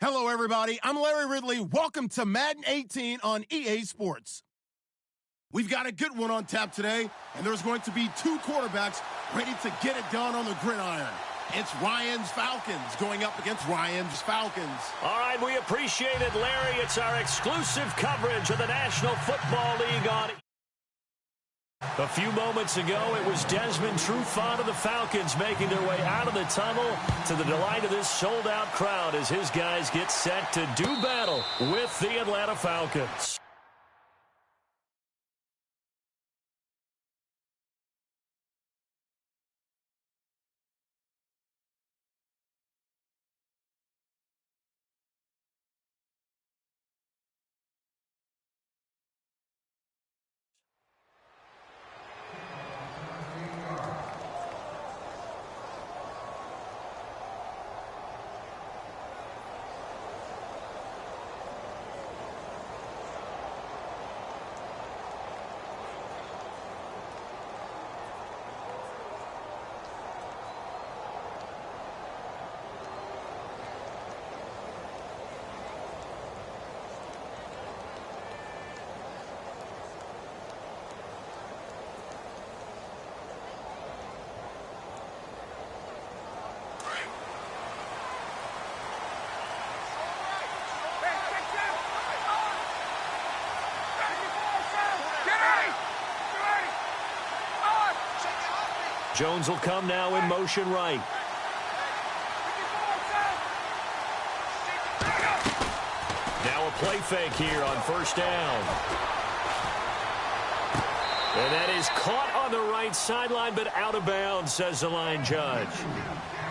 Hello, everybody. I'm Larry Ridley. Welcome to Madden 18 on EA Sports. We've got a good one on tap today, and there's going to be two quarterbacks ready to get it done on the gridiron. It's Ryan's Falcons going up against Ryan's Falcons. All right, we appreciate it, Larry. It's our exclusive coverage of the National Football League on A few moments ago, it was Desmond Trufant of the Falcons making their way out of the tunnel to the delight of this sold-out crowd as his guys get set to do battle with the Atlanta Falcons. Jones will come now in motion right. Now a play fake here on first down. And that is caught on the right sideline, but out of bounds, says the line judge.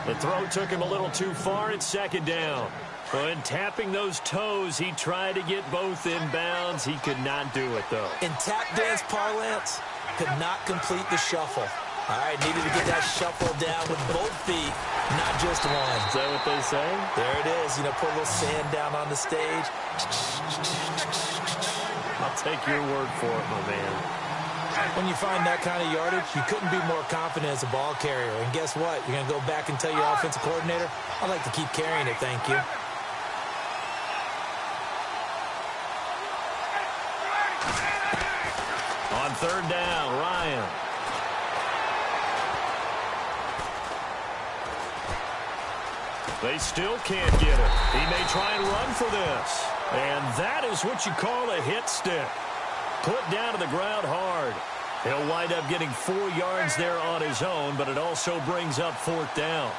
The throw took him a little too far at second down. When tapping those toes, he tried to get both in bounds. He could not do it, though. In tap dance parlance, could not complete the shuffle. All right, needed to get that shuffle down with both feet, not just one. Is that what they say? There it is. You know, put a little sand down on the stage. I'll take your word for it, my man. When you find that kind of yardage, you couldn't be more confident as a ball carrier. And guess what? You're going to go back and tell your offensive coordinator, I'd like to keep carrying it, thank you. On third down, Ryan. They still can't get it. He may try and run for this. And that is what you call a hit stick. Put down to the ground hard. He'll wind up getting 4 yards there on his own, but it also brings up fourth down.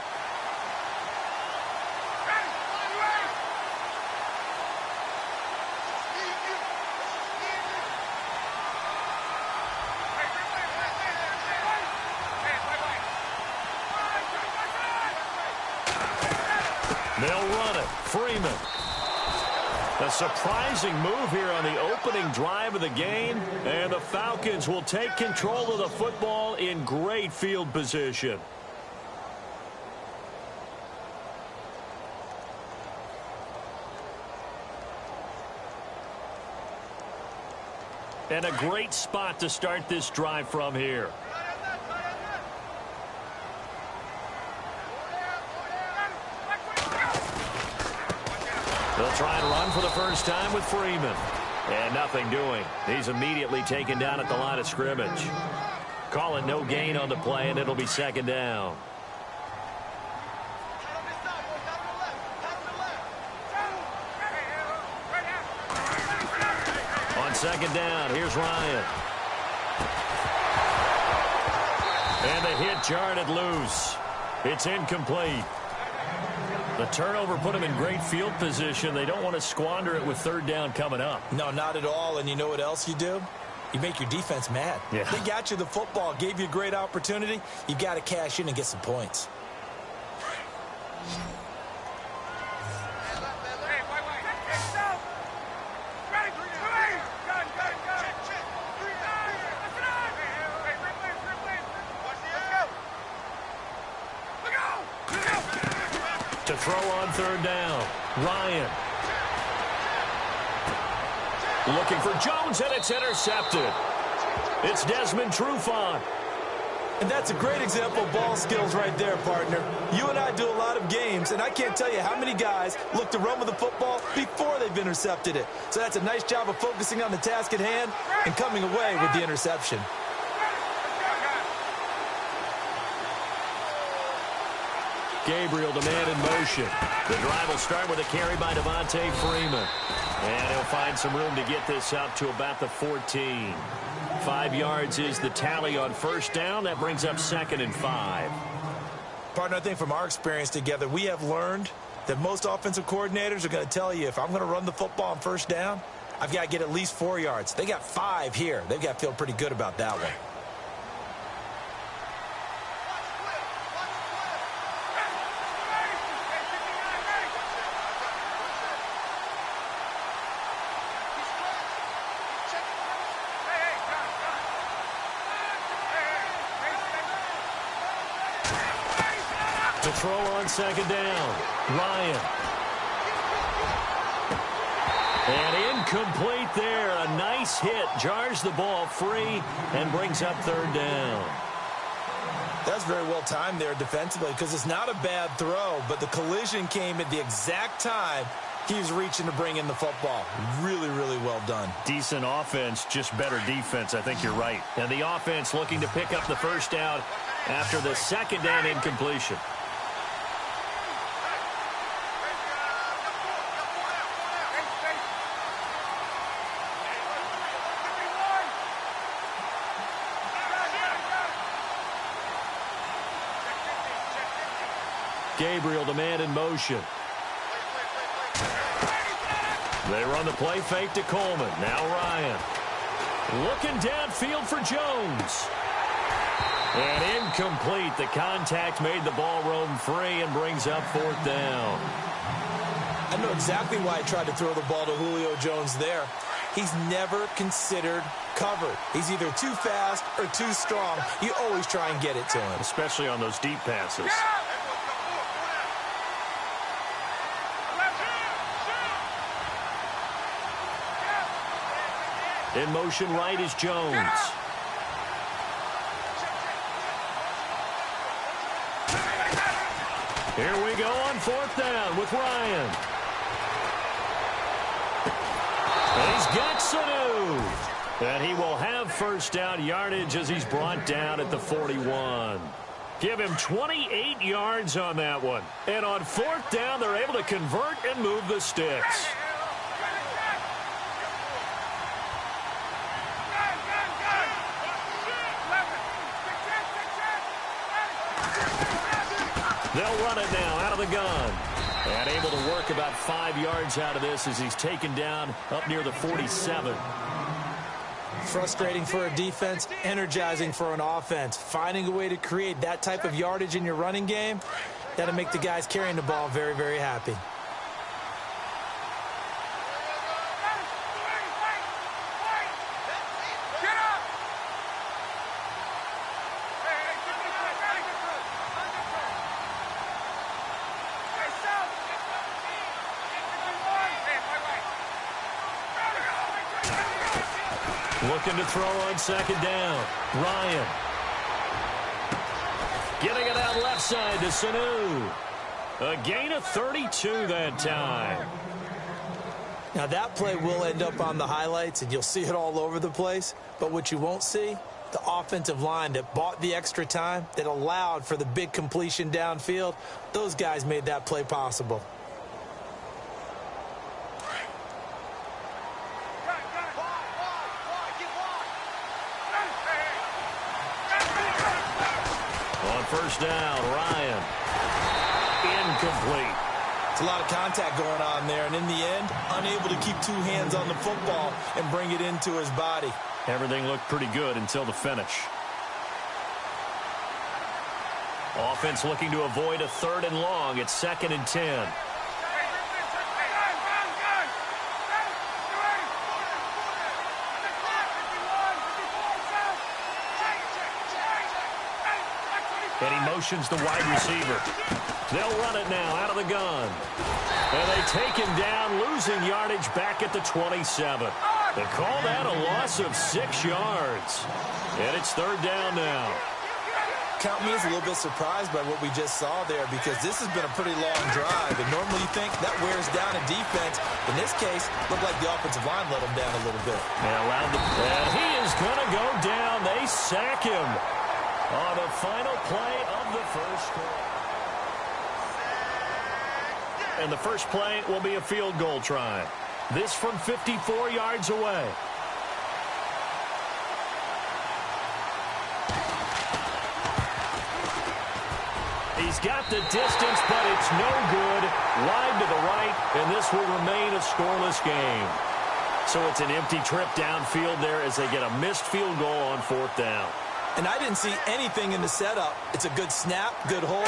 They'll run it. Freeman. A surprising move here on the opening drive of the game, and the Falcons will take control of the football in great field position. And a great spot to start this drive from here. They'll try and run for the first time with Freeman. And nothing doing. He's immediately taken down at the line of scrimmage. Calling no gain on the play, and it'll be second down. On second down, here's Ryan. And the hit jarred it loose. It's incomplete. The turnover put them in great field position. They don't want to squander it with third down coming up. No, not at all. And you know what else you do? You make your defense mad. Yeah. They got you the football, gave you a great opportunity. You got to cash in and get some points. To throw on third down, Ryan. Looking for Jones, and it's intercepted. It's Desmond Trufant. And that's a great example of ball skills right there, partner. You and I do a lot of games, and I can't tell you how many guys look to run with the football before they've intercepted it. So that's a nice job of focusing on the task at hand and coming away with the interception. Gabriel, the man in motion. The drive will start with a carry by Devontae Freeman. And he'll find some room to get this up to about the 14. 5 yards is the tally on first down. That brings up 2nd and 5. Partner, I think from our experience together, we have learned that most offensive coordinators are going to tell you, if I'm going to run the football on first down, I've got to get at least 4 yards. They got 5 here. They've got to feel pretty good about that one. To throw on 2nd down, Ryan. And incomplete there. A nice hit. Jars the ball free and brings up 3rd down. That's very well timed there defensively because it's not a bad throw, but the collision came at the exact time he was reaching to bring in the football. Really, really well done. Decent offense, just better defense. I think you're right. And the offense looking to pick up the first down after the 2nd down incompletion. Gabriel, the man in motion. They run the play fake to Coleman. Now Ryan. Looking downfield for Jones. And incomplete. The contact made the ball roam free and brings up 4th down. I know exactly why I tried to throw the ball to Julio Jones there. He's never considered covered. He's either too fast or too strong. You always try and get it to him. Especially on those deep passes. In motion right is Jones. Here we go on 4th down with Ryan. And he's got Sanu. And he will have first down yardage as he's brought down at the 41. Give him 28 yards on that one. And on 4th down, they're able to convert and move the sticks. They'll run it now out of the gun. And able to work about 5 yards out of this as he's taken down up near the 47. Frustrating for a defense, energizing for an offense. Finding a way to create that type of yardage in your running game, that'll make the guys carrying the ball very, very happy. Looking to throw on 2nd down. Ryan. Getting it out left side to Sanu. A gain of 32 that time. Now that play will end up on the highlights, and you'll see it all over the place. But what you won't see, the offensive line that bought the extra time, that allowed for the big completion downfield, those guys made that play possible. First down, Ryan. Incomplete. It's a lot of contact going on there, and in the end, unable to keep 2 hands on the football and bring it into his body. Everything looked pretty good until the finish. Offense looking to avoid a 3rd and long. It's 2nd and 10. And he motions the wide receiver. They'll run it now out of the gun. And they take him down, losing yardage back at the 27. They call that a loss of 6 yards. And it's 3rd down now. count me as a little bit surprised by what we just saw there, because this has been a pretty long drive, and normally you think that wears down a defense. In this case, looked like the offensive line let him down a little bit. And he is going to go down. They sack him on the final play of the first quarter. And the first play will be a field goal try. This from 54 yards away. He's got the distance, but it's no good. Wide to the right, and this will remain a scoreless game. So it's an empty trip downfield there as they get a missed field goal on 4th down. And I didn't see anything in the setup. It's a good snap, good hold.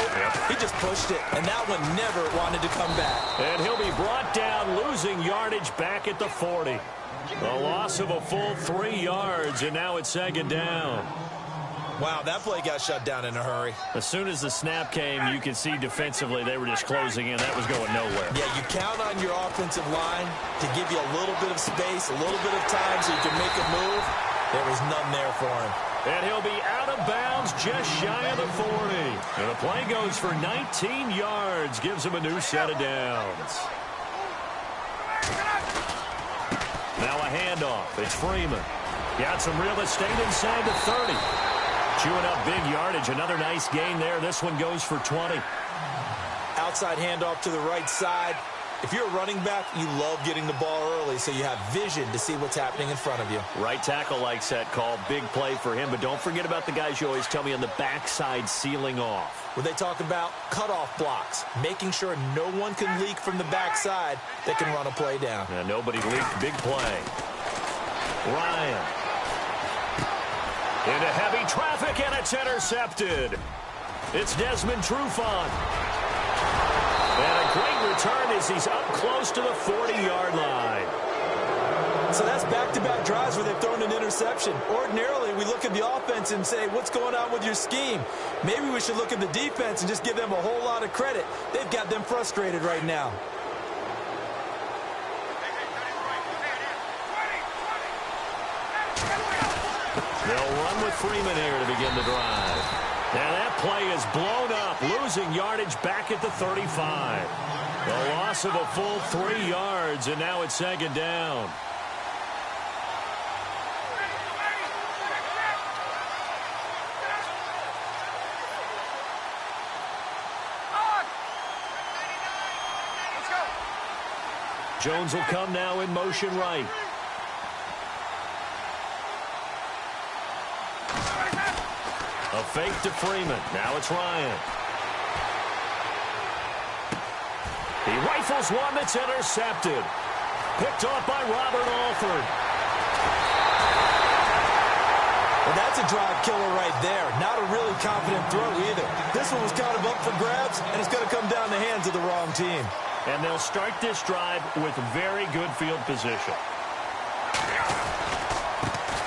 He just pushed it, and that one never wanted to come back. And he'll be brought down, losing yardage back at the 40. A loss of a full 3 yards, and now it's 2nd down. Wow, that play got shut down in a hurry. As soon as the snap came, you could see defensively they were just closing in. That was going nowhere. Yeah, you count on your offensive line to give you a little bit of space, a little bit of time so you can make a move. There was none there for him. And he'll be out of bounds just shy of the 40. And the play goes for 19 yards, gives him a new set of downs. Now a handoff. It's Freeman. Got some real estate inside the 30. Chewing up big yardage. Another nice gain there. This one goes for 20. Outside handoff to the right side. If you're a running back, you love getting the ball early so you have vision to see what's happening in front of you. Right tackle likes that call. Big play for him. But don't forget about the guys you always tell me on the backside sealing off. Where they talk about cutoff blocks, making sure no one can leak from the backside that can run a play down. And nobody leaked. Big play. Ryan. Into heavy traffic, and it's intercepted. It's Desmond Trufant. And a great return as he's up close to the 40-yard line. So that's back-to-back drives where they've thrown an interception. Ordinarily, we look at the offense and say, what's going on with your scheme? Maybe we should look at the defense and just give them a whole lot of credit. They've got them frustrated right now. They'll run with Freeman here to begin the drive. Now that play is blown up, losing yardage back at the 35. A loss of a full 3 yards, and now it's 2nd down. Jones will come now in motion right. A fake to Freeman. Now it's Ryan. He rifles one that's intercepted. Picked off by Robert Alford. Well, that's a drive killer right there. Not a really confident throw either. This one was kind of up for grabs, and it's going to come down the hands of the wrong team. And they'll start this drive with very good field position.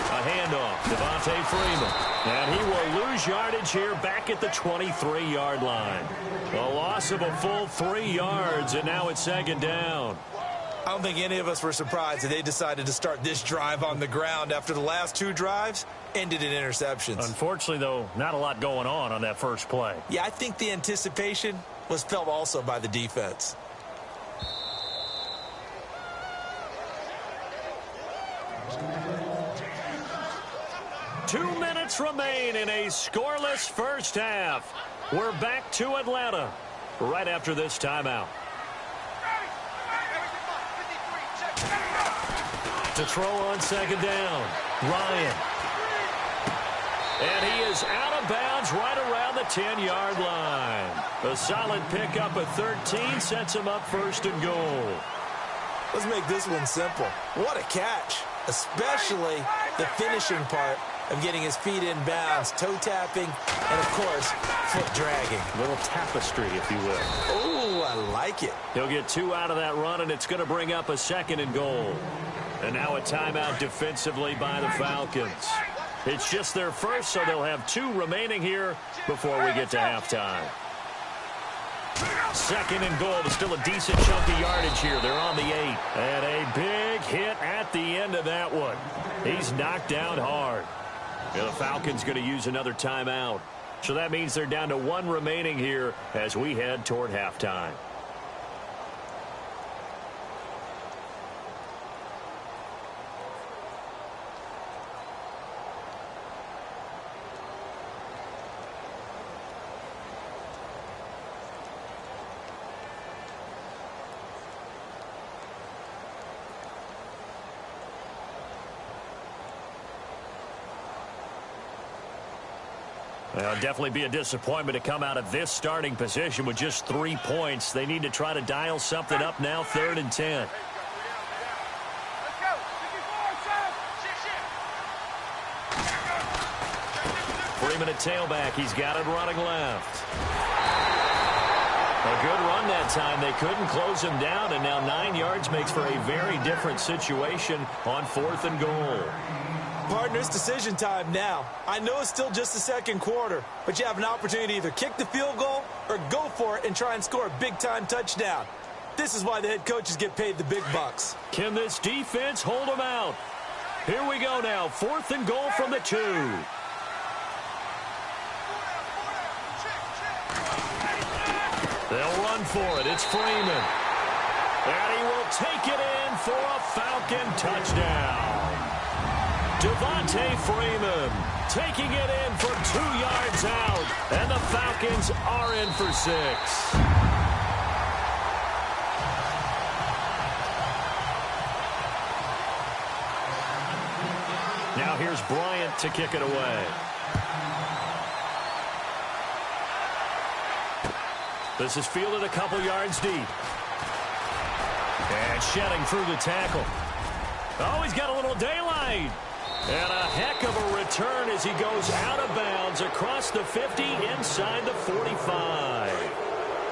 A handoff. Devontae Freeman. And he will lose yardage here back at the 23-yard line. A loss of a full 3 yards, and now it's 2nd down. I don't think any of us were surprised that they decided to start this drive on the ground after the last 2 drives ended in interceptions. Unfortunately, though, not a lot going on that first play. Yeah, I think the anticipation was felt also by the defense. Two minutes remain in a scoreless first half. We're back to Atlanta right after this timeout. To throw on 2nd down, Ryan. And he is out of bounds right around the 10-yard line. A solid pickup of 13 sets him up 1st and goal. Let's make this one simple. What a catch, especially the finishing part of getting his feet in bounds, toe tapping, and, of course, foot dragging. A little tapestry, if you will. Oh, I like it. He'll get 2 out of that run, and it's going to bring up a 2nd and goal. And now a timeout defensively by the Falcons. It's just their first, so they'll have 2 remaining here before we get to halftime. 2nd and goal, but still a decent chunk of yardage here. They're on the 8. And a big hit at the end of that one. He's knocked down hard. And the Falcons going to use another timeout. So that means they're down to 1 remaining here as we head toward halftime. Well, definitely be a disappointment to come out of this starting position with just 3 points. They need to try to dial something up now, 3rd and 10. Freeman at tailback. He's got it running left. A good run that time. They couldn't close him down, and now 9 yards makes for a very different situation on 4th and goal. Partners, decision time now. I know it's still just the second quarter, but you have an opportunity to either kick the field goal or go for it and try and score a big-time touchdown. This is why the head coaches get paid the big bucks. Can this defense hold them out? Here we go now. 4th and goal from the 2. They'll run for it. It's Freeman. And he will take it in for a Falcon touchdown. Devontae Freeman taking it in from 2 yards out. And the Falcons are in for 6. Now here's Bryant to kick it away. This is fielded a couple yards deep. And shedding through the tackle. Oh, he's got a little daylight. And a heck of a return as he goes out of bounds across the 50 inside the 45.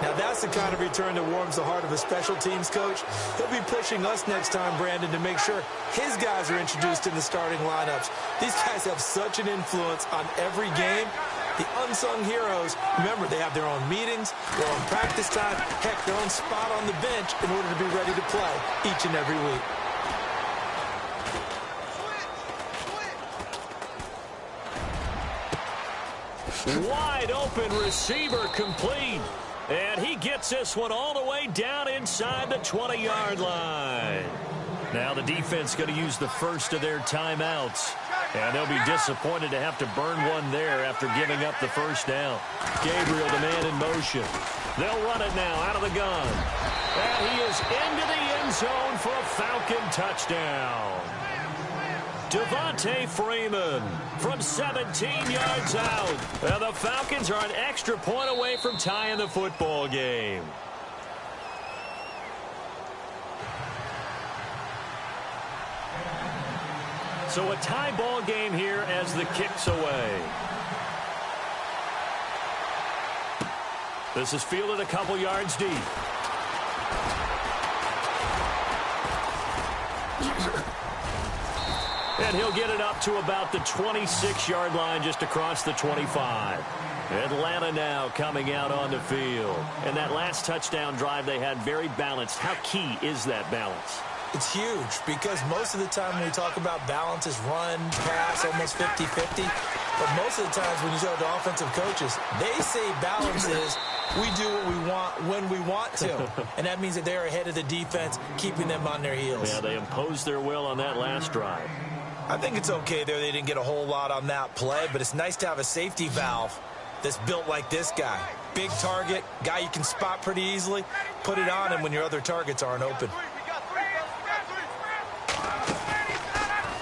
Now that's the kind of return that warms the heart of a special teams coach. He'll be pushing us next time, Brandon, to make sure his guys are introduced in the starting lineups. These guys have such an influence on every game. The unsung heroes, remember, they have their own meetings, their own practice time, heck, their own spot on the bench in order to be ready to play each and every week. Wide open receiver complete. And he gets this one all the way down inside the 20-yard line. Now the defense going to use the first of their timeouts. And they'll be disappointed to have to burn one there after giving up the first down. Gabriel, the man in motion. They'll run it now out of the gun. And he is into the end zone for a Falcon touchdown. Devontae Freeman from 17 yards out. And the Falcons are an extra point away from tying the football game. So a tie ball game here as the kick's away. This is fielded a couple yards deep. And he'll get it up to about the 26-yard line just across the 25. Atlanta now coming out on the field. And that last touchdown drive they had very balanced. How key is that balance? It's huge because most of the time when we talk about balance is run, pass, almost 50-50. But most of the times when you talk to offensive coaches, they say balance is we do what we want when we want to. And that means that they're ahead of the defense, keeping them on their heels. Yeah, they imposed their will on that last drive. I think it's okay there. They didn't get a whole lot on that play, but it's nice to have a safety valve that's built like this guy. Big target, guy you can spot pretty easily. Put it on him when your other targets aren't open.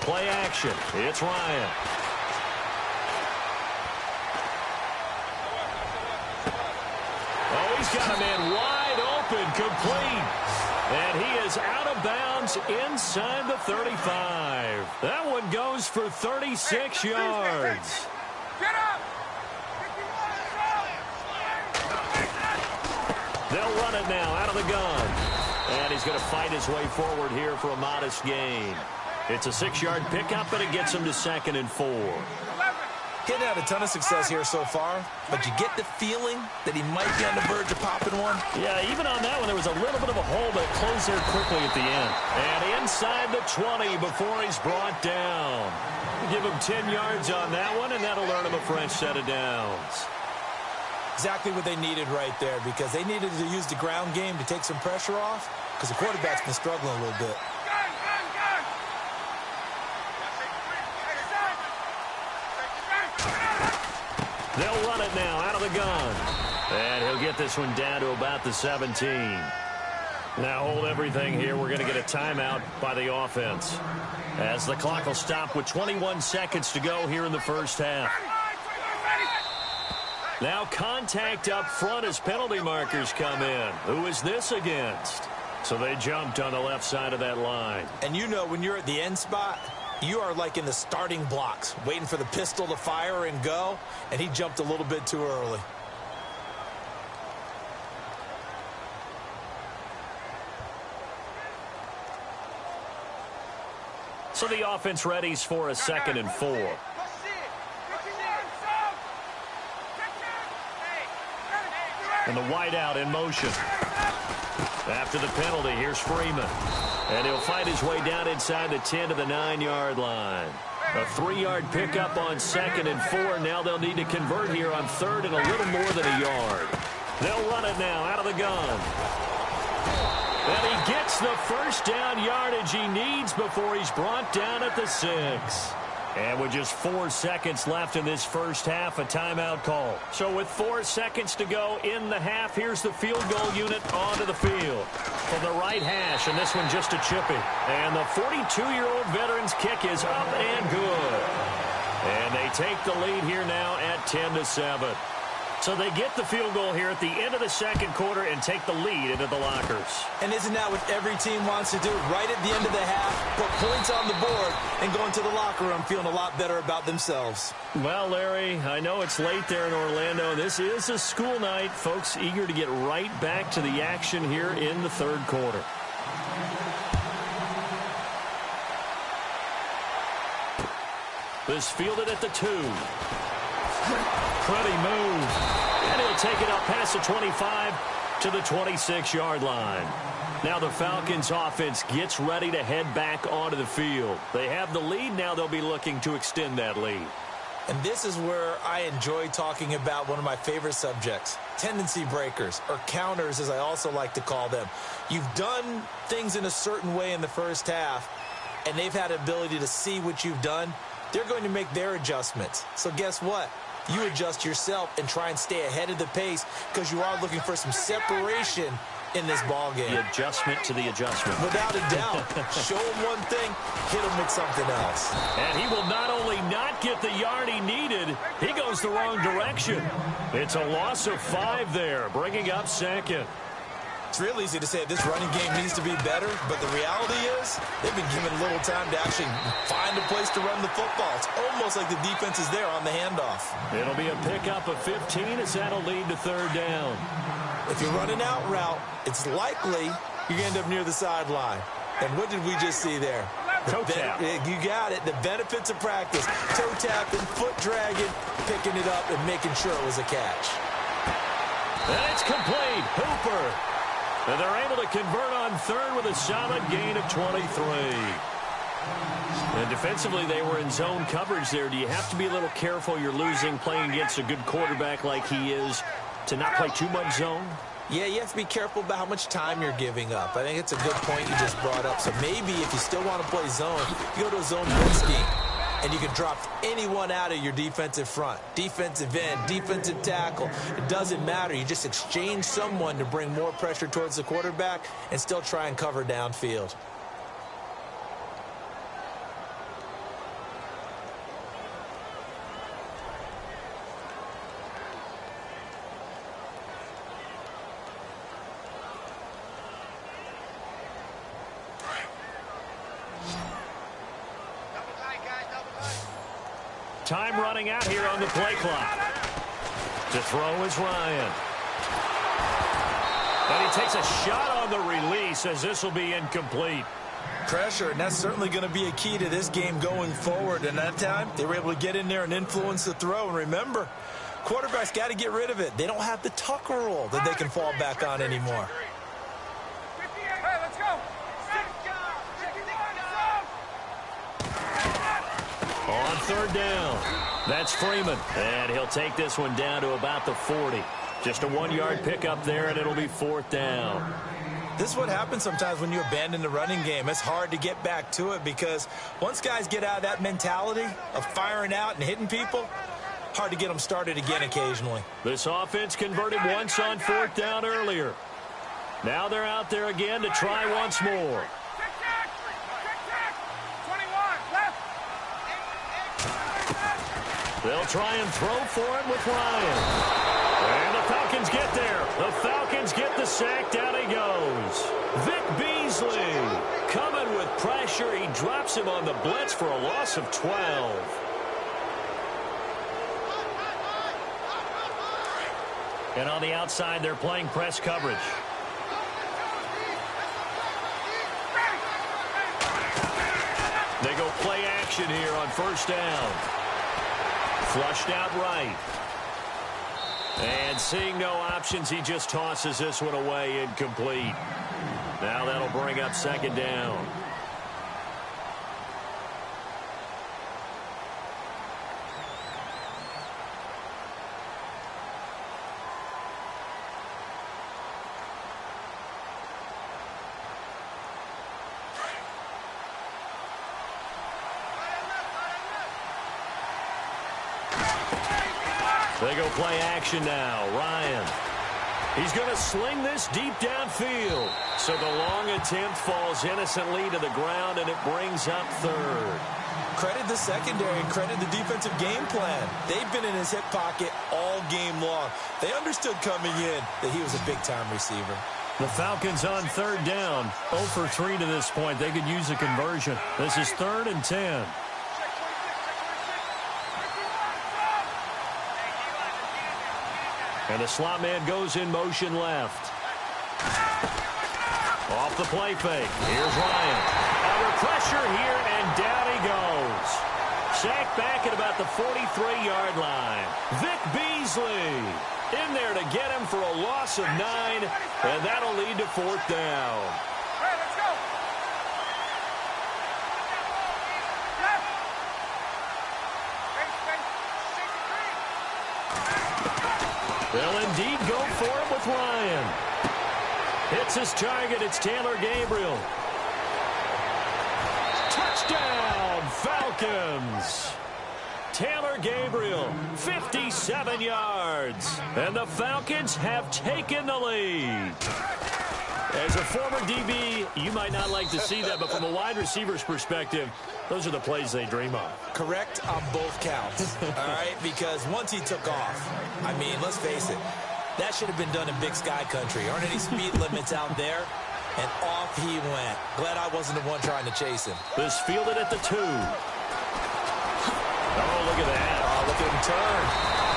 Play action. It's Ryan. Oh, he's got a man wide open, complete. And he is out of bounds inside the 35. That one goes for 36 yards. They'll run it now out of the gun. And he's going to fight his way forward here for a modest gain. It's a 6-yard pickup, and it gets him to 2nd and 4. Getting had a ton of success here so far, but you get the feeling that he might be on the verge of popping one. Yeah, even on that one, there was a little bit of a hole, but it closed there quickly at the end. And inside the 20 before he's brought down. Give him 10 yards on that one, and that'll earn him a fresh set of downs. Exactly what they needed right there, because they needed to use the ground game to take some pressure off, because the quarterback's been struggling a little bit. They'll run it now out of the gun. And he'll get this one down to about the 17. Now hold everything here. We're going to get a timeout by the offense, as the clock will stop with 21 seconds to go here in the first half. Now contact up front as penalty markers come in. Who is this against? So they jumped on the left side of that line. And you know when you're at the end spot, you are like in the starting blocks, waiting for the pistol to fire and go, and he jumped a little bit too early. So the offense readies for a 2nd and 4. And the wideout in motion. After the penalty, here's Freeman. And he'll fight his way down inside the 10 to the 9-yard line. A 3-yard pickup on 2nd and 4. Now they'll need to convert here on 3rd and a little more than a yard. They'll run it now out of the gun. And he gets the first down yardage he needs before he's brought down at the 6. And with just 4 seconds left in this first half, a timeout call. So with 4 seconds to go in the half, here's the field goal unit onto the field. From the right hash, and this one just a chippy. And the 42-year-old veteran's kick is up and good. And they take the lead here now at 10-7. So they get the field goal here at the end of the second quarter and take the lead into the lockers. And isn't that what every team wants to do? Right at the end of the half, put points on the board and go into the locker room feeling a lot better about themselves. Well, Larry, I know it's late there in Orlando. This is a school night. Folks eager to get right back to the action here in the third quarter. This fielded at the 2. Pretty move. And he'll take it up past the 25 to the 26-yard line. Now the Falcons offense gets ready to head back onto the field. They have the lead. Now they'll be looking to extend that lead. And this is where I enjoy talking about one of my favorite subjects, tendency breakers, or counters as I also like to call them. You've done things in a certain way in the first half, and they've had the ability to see what you've done. They're going to make their adjustments. So guess what? You adjust yourself and try and stay ahead of the pace because you are looking for some separation in this ball game. The adjustment to the adjustment. Without a doubt. Show him one thing, hit him with something else. And he will not only not get the yard he needed, he goes the wrong direction. It's a loss of 5 there, bringing up 2nd. It's real easy to say this running game needs to be better, but the reality is they've been given little time to actually find a place to run the football. It's almost like the defense is there on the handoff. It'll be a pickup of 15 as that'll lead to 3rd down. If you run an out route, it's likely you end up near the sideline. And what did we just see there? Toe tap. You got it. The benefits of practice. Toe tapping, foot dragging, picking it up, and making sure it was a catch. And it's complete. Hooper. And they're able to convert on 3rd with a solid gain of 23. And defensively, they were in zone coverage there. Do you have to be a little careful? You're losing playing against a good quarterback like he is to not play too much zone? Yeah, you have to be careful about how much time you're giving up. I think it's a good point you just brought up. So maybe if you still want to play zone, you go to a zone blitz scheme. And you can drop anyone out of your defensive front. Defensive end, defensive tackle. It doesn't matter. You just exchange someone to bring more pressure towards the quarterback and still try and cover downfield. Time running out here on the play clock. To throw is Ryan. And he takes a shot on the release as this will be incomplete. Pressure, and that's certainly going to be a key to this game going forward. And that time, they were able to get in there and influence the throw. And remember, quarterbacks got to get rid of it. They don't have the tucker roll that they can fall back on anymore. On third down, that's Freeman. And he'll take this one down to about the 40. Just a 1-yard pickup there, and it'll be fourth down. This is what happens sometimes when you abandon the running game. It's hard to get back to it because once guys get out of that mentality of firing out and hitting people, hard to get them started again occasionally. This offense converted once on fourth down earlier. Now they're out there again to try once more. They'll try and throw for it with Ryan. And the Falcons get there. The Falcons get the sack. Down he goes. Vic Beasley coming with pressure. He drops him on the blitz for a loss of 12. And on the outside, they're playing press coverage. They go play action here on first down. Flushed out right. And seeing no options, he just tosses this one away, incomplete. Now that'll bring up second down. They go play action now. Ryan. He's going to sling this deep downfield. So the long attempt falls innocently to the ground, and it brings up third. Credit the secondary and credit the defensive game plan. They've been in his hip pocket all game long. They understood coming in that he was a big-time receiver. The Falcons on third down. 0 for 3 to this point. They could use a conversion. This is 3rd and 10. And the slot man goes in motion left. Off the play fake. Here's Ryan. Under pressure here, and down he goes. Sacked back at about the 43-yard line. Vic Beasley in there to get him for a loss of 9, and that'll lead to fourth down. They'll indeed go for it with Ryan. Hits his target. It's Taylor Gabriel. Touchdown, Falcons. Taylor Gabriel, 57 yards. And the Falcons have taken the lead. As a former DB, you might not like to see that, but from a wide receiver's perspective, those are the plays they dream of. Correct on both counts, all right? Because once he took off, I mean, let's face it, that should have been done in Big Sky Country. Aren't any speed limits out there? And off he went. Glad I wasn't the one trying to chase him. This fielded at the 2. Oh, look at that. Oh, look at him turn.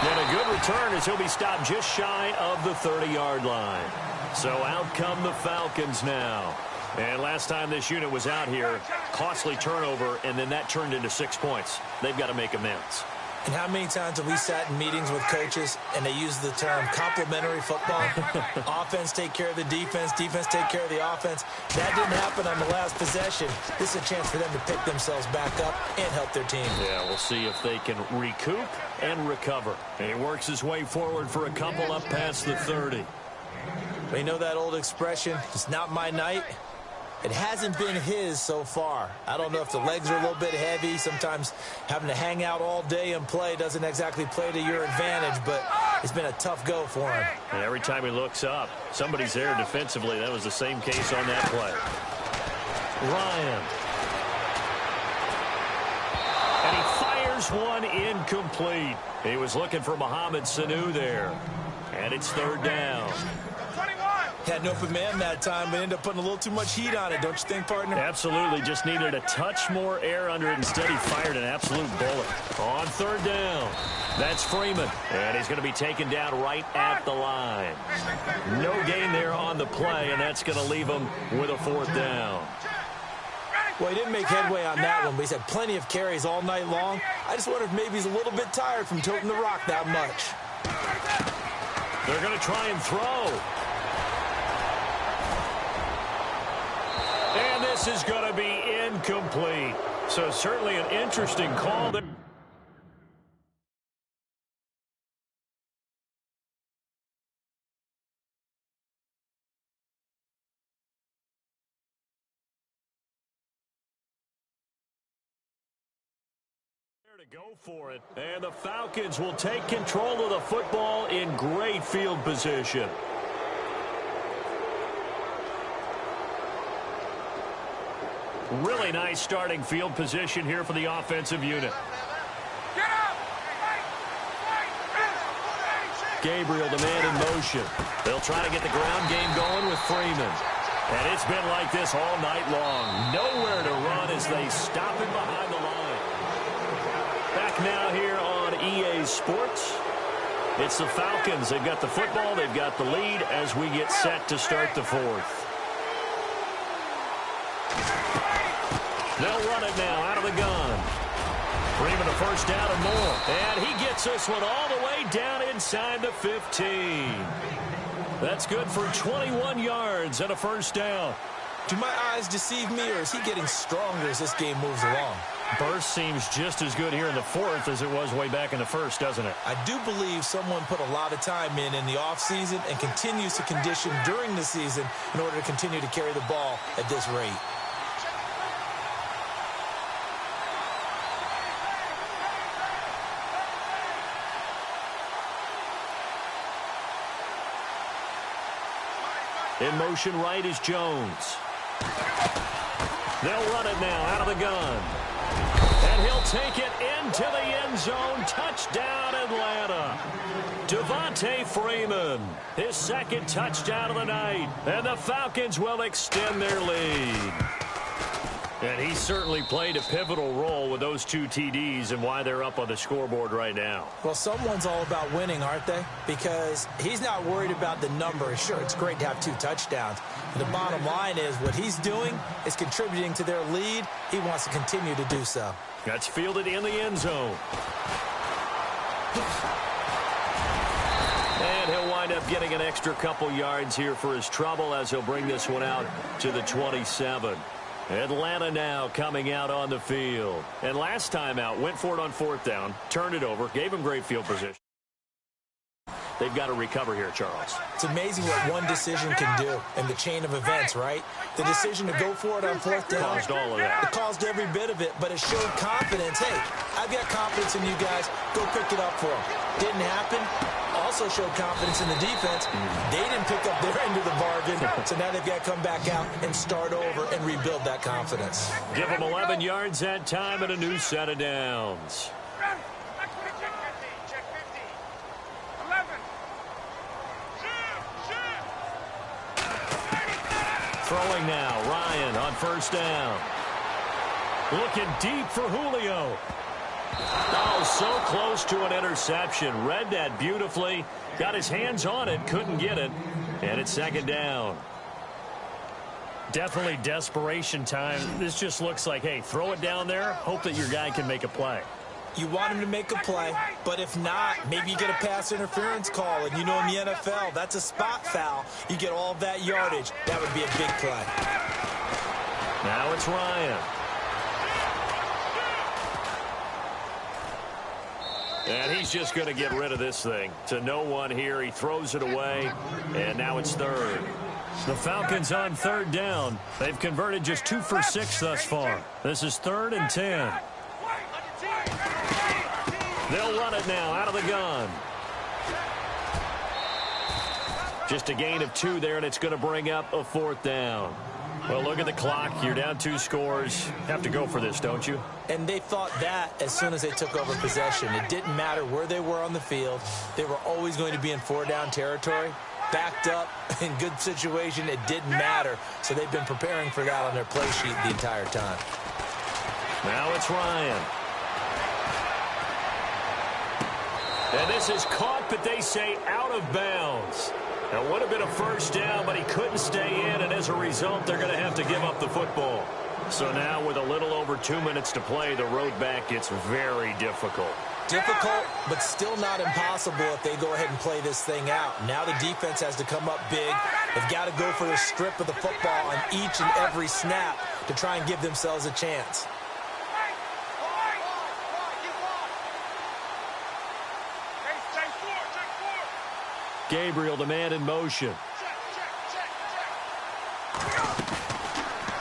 And a good return as he'll be stopped just shy of the 30-yard line. So out come the Falcons now. And last time this unit was out here, costly turnover, and then that turned into 6 points. They've got to make amends. And how many times have we sat in meetings with coaches and they use the term complementary football? Offense take care of the defense, defense take care of the offense. That didn't happen on the last possession. This is a chance for them to pick themselves back up and help their team. Yeah, we'll see if they can recoup and recover. And he works his way forward for a couple up past the 30. We know that old expression, it's not my night. It hasn't been his so far. I don't know if the legs are a little bit heavy. Sometimes having to hang out all day and play doesn't exactly play to your advantage, but it's been a tough go for him. And every time he looks up, somebody's there defensively. That was the same case on that play. Ryan. And he fires one incomplete. He was looking for Mohamed Sanu there. And it's third down. Had an open man that time, but ended up putting a little too much heat on it, don't you think, partner? Absolutely. Just needed a touch more air under it. Instead, he fired an absolute bullet. On third down, that's Freeman. And he's going to be taken down right at the line. No gain there on the play, and that's going to leave him with a fourth down. Well, he didn't make headway on that one, but he's had plenty of carries all night long. I just wonder if maybe he's a little bit tired from toting the rock that much. They're going to try and throw. And this is going to be incomplete. So certainly an interesting call there. To go for it, and the Falcons will take control of the football in great field position. Really nice starting field position here for the offensive unit. Gabriel, the man in motion. They'll try to get the ground game going with Freeman. And it's been like this all night long. Nowhere to run as they stop him behind the line. Back now here on EA Sports. It's the Falcons. They've got the football. They've got the lead as we get set to start the fourth. They'll run it now out of the gun. Freeman a first down and more. And he gets this one all the way down inside the 15. That's good for 21 yards and a first down. Do my eyes deceive me, or is he getting stronger as this game moves along? Burst seems just as good here in the fourth as it was way back in the first, doesn't it? I do believe someone put a lot of time in the offseason and continues to condition during the season in order to continue to carry the ball at this rate. In motion right is Jones. They'll run it now out of the gun. And he'll take it into the end zone. Touchdown, Atlanta. Devontae Freeman, his second touchdown of the night. And the Falcons will extend their lead. And he certainly played a pivotal role with those two TDs and why they're up on the scoreboard right now. Well, someone's all about winning, aren't they? Because he's not worried about the number. Sure, it's great to have 2 touchdowns. But the bottom line is what he's doing is contributing to their lead. He wants to continue to do so. That's fielded in the end zone. And he'll wind up getting an extra couple yards here for his trouble as he'll bring this one out to the 27. Atlanta now coming out on the field. And last time out, went for it on fourth down, turned it over, gave him great field position. They've got to recover here, Charles. It's amazing what one decision can do in the chain of events, right? The decision to go for it on fourth down. Caused all of that. It caused every bit of it, but it showed confidence. Hey, I've got confidence in you guys. Go pick it up for them. Didn't happen. Also showed confidence in the defense. They didn't pick up their end of the bargain, so now they've got to come back out and start over and rebuild that confidence. Give them 11 yards that time and a new set of downs. Throwing now, Ryan on first down. Looking deep for Julio. Oh, so close to an interception. Read that beautifully. Got his hands on it, couldn't get it. And it's second down. Definitely desperation time. This just looks like, hey, throw it down there. Hope that your guy can make a play. You want him to make a play, but if not, maybe you get a pass interference call. And you know in the NFL, that's a spot foul. You get all of that yardage. That would be a big play. Now it's Ryan. And he's just going to get rid of this thing. To no one here. He throws it away, and now it's third. The Falcons on third down. They've converted just 2 for 6 thus far. This is 3rd and 10. They'll run it now out of the gun. Just a gain of 2 there, and it's going to bring up a 4th down. Well, look at the clock. You're down 2 scores. Have to go for this, don't you? And they thought that as soon as they took over possession. It didn't matter where they were on the field. They were always going to be in 4-down territory. Backed up, in good situation, it didn't matter. So they've been preparing for that on their play sheet the entire time. Now it's Ryan. And this is caught, but they say out of bounds. Now, would have been a first down, but he couldn't stay in, and as a result, they're going to have to give up the football. So now with a little over 2 minutes to play, the road back gets very difficult. Difficult, but still not impossible if they go ahead and play this thing out. Now the defense has to come up big. They've got to go for the strip of the football on each and every snap to try and give themselves a chance. Gabriel, the man in motion.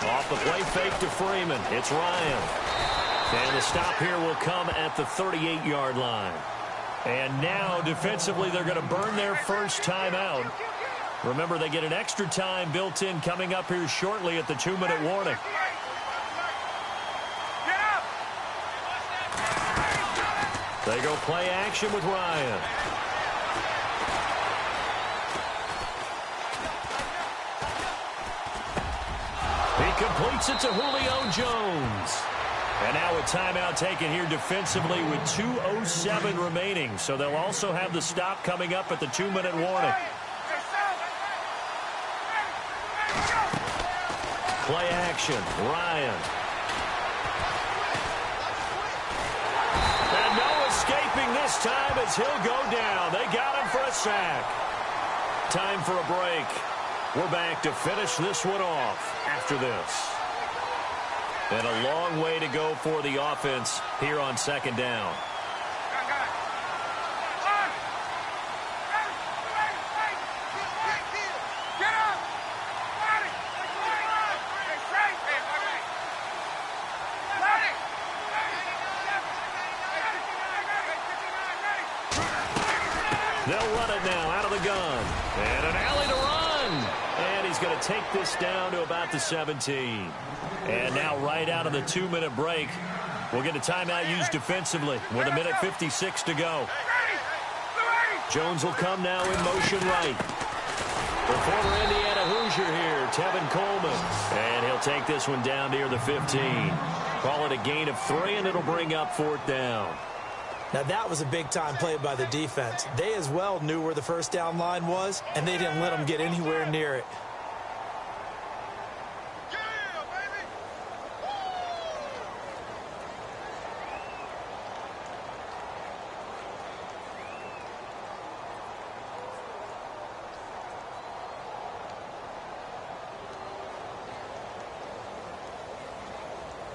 Off the play fake to Freeman. It's Ryan. And the stop here will come at the 38-yard line. And now, defensively, they're going to burn their first timeout. Remember, they get an extra time built in coming up here shortly at the 2-minute warning. They go play action with Ryan. He completes it to Julio Jones. And now a timeout taken here defensively with 2:07 remaining. So they'll also have the stop coming up at the 2-minute warning. Play action. Ryan. And no escaping this time as he'll go down. They got him for a sack. Time for a break. We're back to finish this one off after this. And a long way to go for the offense here on second down. They'll run it now out of the gun. And an alley to run. And he's going to take this down to about the 17. And now right out of the 2-minute break, we'll get a timeout used defensively with 1:56 to go. Jones will come now in motion right. The former Indiana Hoosier here, Tevin Coleman. And he'll take this one down near the 15. Call it a gain of 3, and it'll bring up 4th down. Now that was a big-time play by the defense. They as well knew where the first down line was, and they didn't let them get anywhere near it.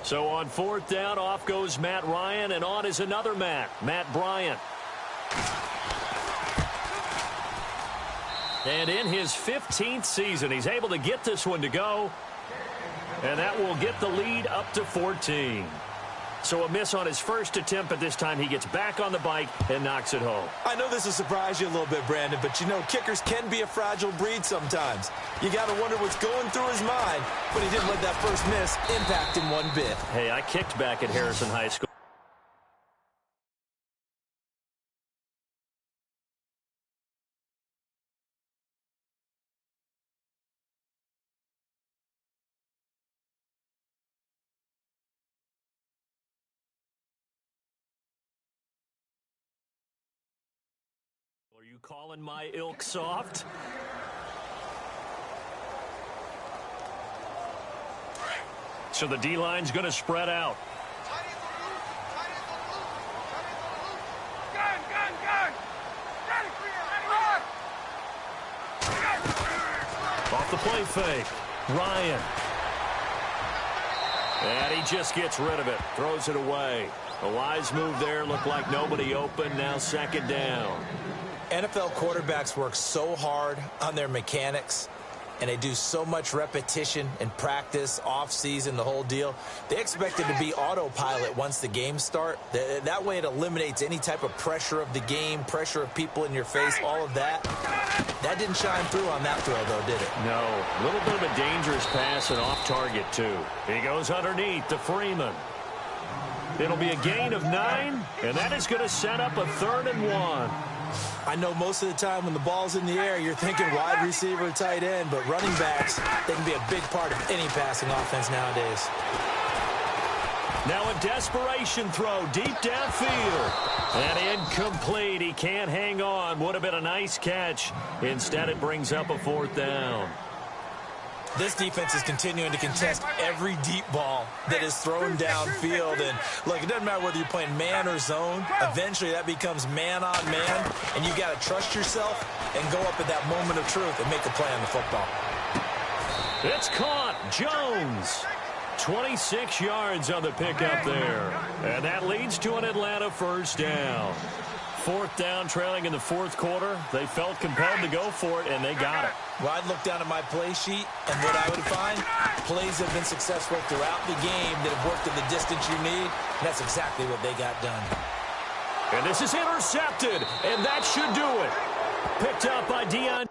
So on 4th down, off goes Matt Ryan, and on is another Matt Bryant. And in his 15th season, he's able to get this one to go, and that will get the lead up to 14. So a miss on his first attempt, but this time he gets back on the bike and knocks it home. I know this will surprise you a little bit, Brandon, but you know kickers can be a fragile breed sometimes. You got to wonder what's going through his mind, but he didn't let that first miss impact him one bit. Hey, I kicked back at Harrison High School. Are you calling my ilk soft? So the D-line's going to spread out. Off the play fake. Ryan. And he just gets rid of it. Throws it away. A wise move there. Looked like nobody open. Now 2nd down. NFL quarterbacks work so hard on their mechanics, and they do so much repetition and practice, off-season, the whole deal. They expect it to be autopilot once the games start. That way it eliminates any type of pressure of the game, pressure of people in your face, all of that. That didn't shine through on that throw, though, did it? No. A little bit of a dangerous pass and off target, too. He goes underneath to Freeman. It'll be a gain of 9, and that is going to set up a 3rd and 1. I know most of the time when the ball's in the air, you're thinking wide receiver, tight end, but running backs, they can be a big part of any passing offense nowadays. Now a desperation throw deep downfield. And incomplete. He can't hang on. Would have been a nice catch. Instead, it brings up a 4th down. This defense is continuing to contest every deep ball that is thrown downfield. And, look, it doesn't matter whether you're playing man or zone. Eventually that becomes man on man, and you got to trust yourself and go up at that moment of truth and make a play on the football. It's caught. Jones. 26 yards on the pickup there. And that leads to an Atlanta first down. Fourth down, trailing in the fourth quarter. They felt compelled to go for it, and they got it. Well, I'd look down at my play sheet, and what I would find, plays have been successful throughout the game that have worked in the distance you need. And that's exactly what they got done. And this is intercepted, and that should do it. Picked up by Deion.